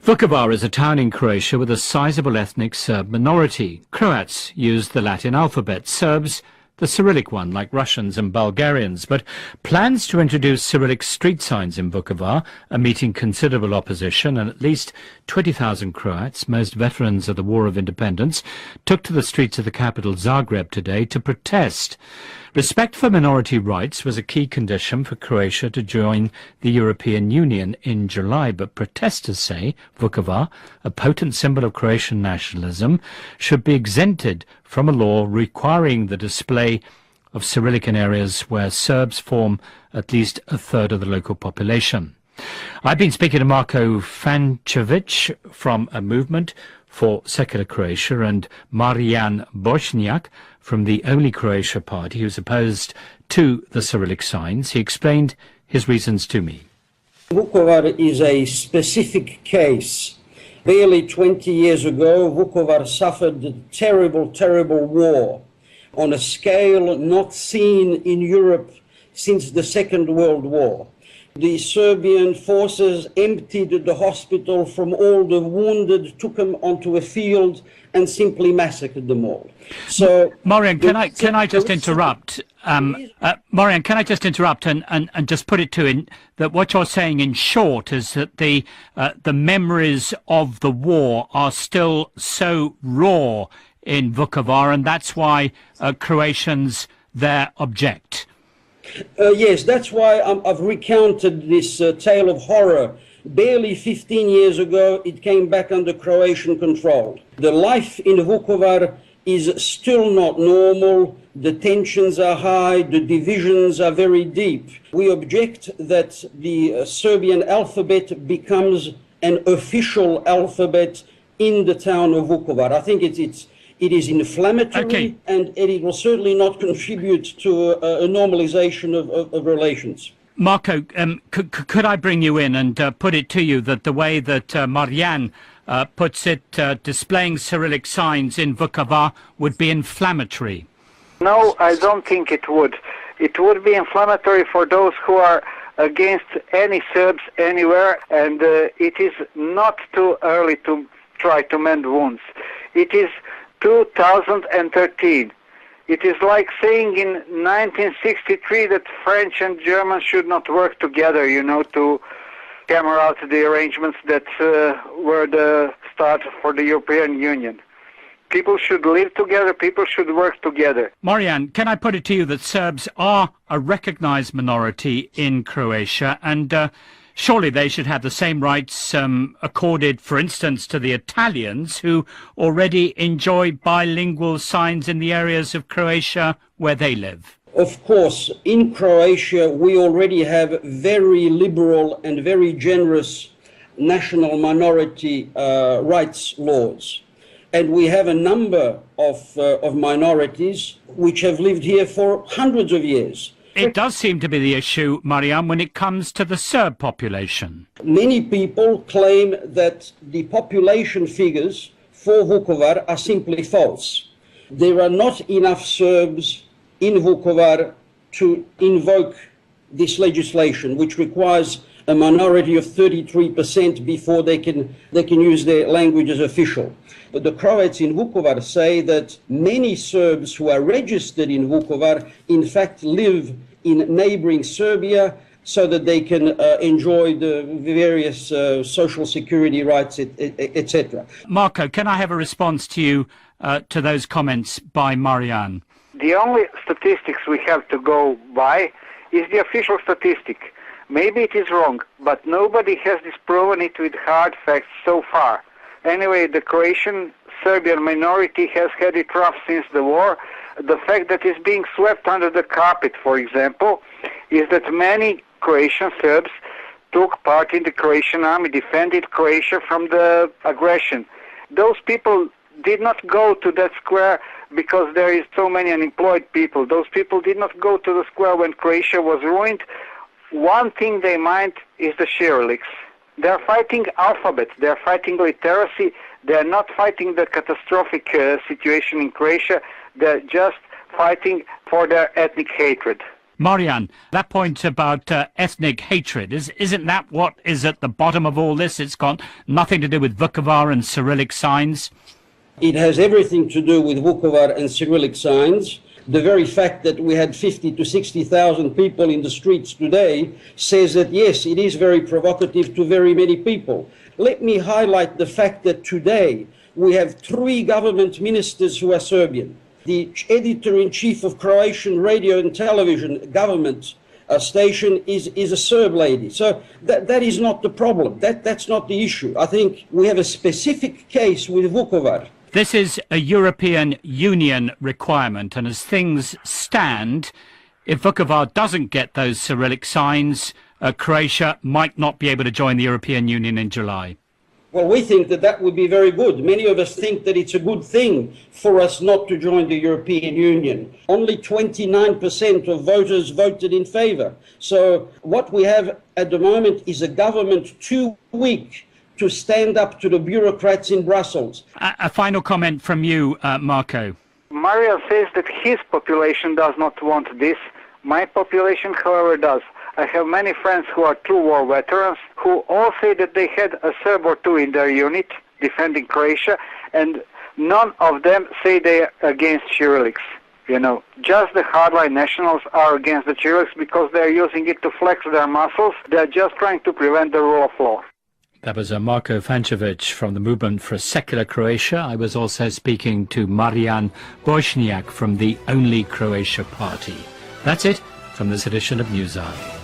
Vukovar is a town in Croatia with a sizable ethnic Serb minority. Croats use the Latin alphabet, Serbs the Cyrillic one, like Russians and Bulgarians. But plans to introduce Cyrillic street signs in Vukovar are meeting considerable opposition, and at least 20,000 Croats, most veterans of the War of Independence, took to the streets of the capital Zagreb today to protest. Respect for minority rights was a key condition for Croatia to join the European Union in July, but protesters say Vukovar, a potent symbol of Croatian nationalism, should be exempted from a law requiring the display of Cyrillic in areas where Serbs form at least a third of the local population. I've been speaking to Marko Fančević from a movement for secular Croatia and Marjan Bošnjak from the Only Croatia party who's opposed to the Cyrillic signs. He explained his reasons to me. Vukovar is a specific case. Barely 20 years ago, Vukovar suffered a terrible, terrible war on a scale not seen in Europe since the Second World War. The Serbian forces emptied the hospital from all the wounded, took them onto a field and simply massacred them all. So, Marjan, can I just interrupt? Marjan, can I just interrupt and just put it to in that what you're saying in short is that the memories of the war are still so raw in Vukovar, and that's why Croatians there object. Yes, that's why I've recounted this tale of horror. Barely 15 years ago, it came back under Croatian control. The life in Vukovar is still not normal. The tensions are high. The divisions are very deep. We object that the Serbian alphabet becomes an official alphabet in the town of Vukovar. I think it is inflammatory, and it will certainly not contribute to a normalization of relations. Marko, could I bring you in and put it to you that the way that Marjan puts it, displaying Cyrillic signs in Vukovar would be inflammatory? No, I don't think it would. It would be inflammatory for those who are against any Serbs anywhere, and it is not too early to try to mend wounds. It is 2013. It is like saying in 1963 that French and Germans should not work together, to hammer out the arrangements that were the start for the European Union. People should live together, people should work together. Marjan, can I put it to you that Serbs are a recognized minority in Croatia, and surely they should have the same rights accorded, for instance, to the Italians who already enjoy bilingual signs in the areas of Croatia where they live? Of course, in Croatia we already have very liberal and very generous national minority rights laws. And we have a number of minorities which have lived here for hundreds of years. It does seem to be the issue, Marjan, when it comes to the Serb population. Many people claim that the population figures for Vukovar are simply false. There are not enough Serbs in Vukovar to invoke this legislation, which requires a minority of 33% before they can use their language as official. But the Croats in Vukovar say that many Serbs who are registered in Vukovar in fact live in neighboring Serbia so that they can enjoy the various social security rights, etc. Marko, can I have a response to you to those comments by Marjan? The only statistics we have to go by is the official statistic. Maybe it is wrong, but nobody has disproven it with hard facts so far. Anyway, the Croatian-Serbian minority has had it rough since the war. The fact that it's being swept under the carpet, for example, is that many Croatian Serbs took part in the Croatian army, defended Croatia from the aggression. Those people did not go to that square because there is so many unemployed people. Those people did not go to the square when Croatia was ruined. One thing they mind is the Cyrillics. They're fighting alphabet, they're fighting literacy, they're not fighting the catastrophic situation in Croatia, they're just fighting for their ethnic hatred. Marjan, that point about ethnic hatred, isn't that what is at the bottom of all this? It's got nothing to do with Vukovar and Cyrillic signs? It has everything to do with Vukovar and Cyrillic signs. The very fact that we had 50 to 60,000 people in the streets today says that, yes, it is very provocative to very many people. Let me highlight the fact that today we have 3 government ministers who are Serbian. The editor-in-chief of Croatian radio and television government station is a Serb lady. So that is not the problem. That's not the issue. I think we have a specific case with Vukovar. This is a European Union requirement, and as things stand, if Vukovar doesn't get those Cyrillic signs, Croatia might not be able to join the European Union in July. Well, we think that that would be very good. Many of us think that it's a good thing for us not to join the European Union. Only 29% of voters voted in favor. So what we have at the moment is a government too weak to stand up to the bureaucrats in Brussels. A final comment from you, Marko. Mario says that his population does not want this. My population, however, does. I have many friends who are true war veterans who all say that they had a Serb or 2 in their unit defending Croatia, and none of them say they are against Cyrillics. You know, just the hardline nationals are against the Cyrillics because they are using it to flex their muscles. They are just trying to prevent the rule of law. That was Marko Fančević from the Movement for a Secular Croatia. I was also speaking to Marjan Bošnjak from the Only Croatia Party. That's it from this edition of News Eye.